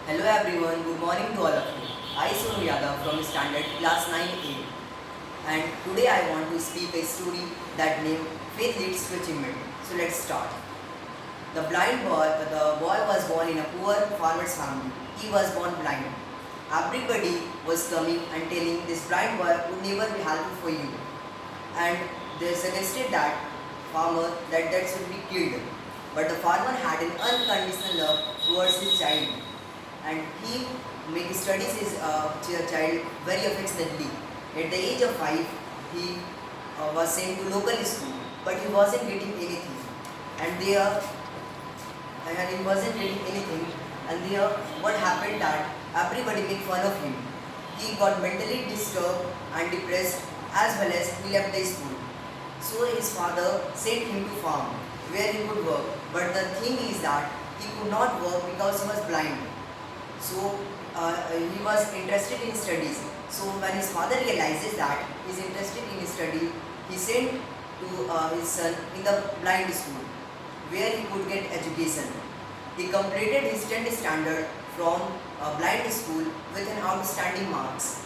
Hello everyone, good morning to all of you. I Sonu Yadav from Standard Class 9A, and today I want to speak a story that named Faith Leads to Achievement. So let's start. The boy was born in a poor farmer's family. He was born blind. Everybody was coming and telling this blind boy would never be helpful for you, and they suggested that farmer that should be killed. But the farmer had an unconditional love towards his child, and he make studies his child very affectionately. At the age of 5, he was sent to local school, but he wasn't getting anything, and there and he wasn't getting anything. And there, what happened that everybody made fun of him. He got mentally disturbed and depressed, as well as he left the school. So his father sent him to farm where he could work. But the thing is that he could not work because he was blind. So he was interested in studies. So when his father realizes that he is interested in study, he sent to his son in the blind school where he could get education. He completed his 10th standard from a blind school with an outstanding marks.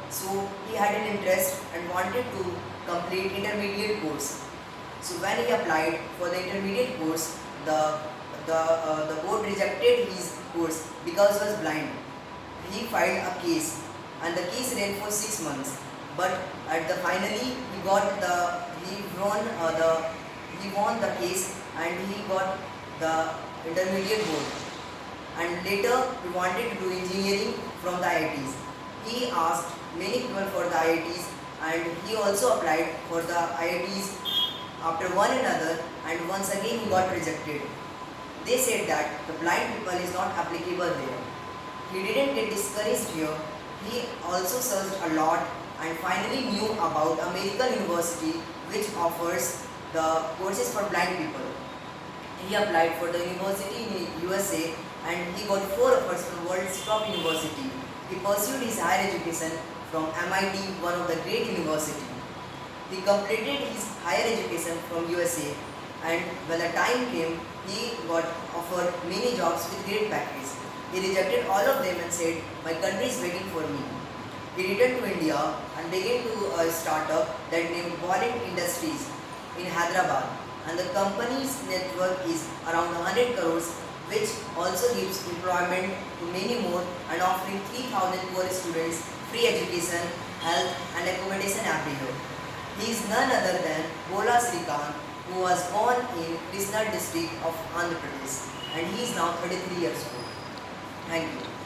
So he had an interest and wanted to complete intermediate course. So when he applied for the intermediate course, the board rejected his course because he was blind. He filed a case, and the case ran for 6 months. But at the finally he won the case, and he got the intermediate board. And later he wanted to do engineering from the IITs. He asked many people for the IITs, and he also applied for the IITs after one another, and once again he got rejected. They said that the blind people is not applicable there. He didn't get discouraged here. He also searched a lot and finally knew about American University, which offers the courses for blind people. He applied for the university in USA, and he got 4 offers from world's top university. He pursued his higher education from MIT, one of the great university. He completed his higher education from USA, and when the time came, he got offered many jobs with great package. He rejected all of them and said, "My country is waiting for me." He returned to India and began to a startup that named Wallet Industries in Hyderabad, and the company's network is around 100 crores, which also gives employment to many more and offering 3,000 poor students free education, health and accommodation every year. He is none other than Bola Srikanth, who was born in Krishna district of Andhra Pradesh, and he is now 33 years old. Thank you.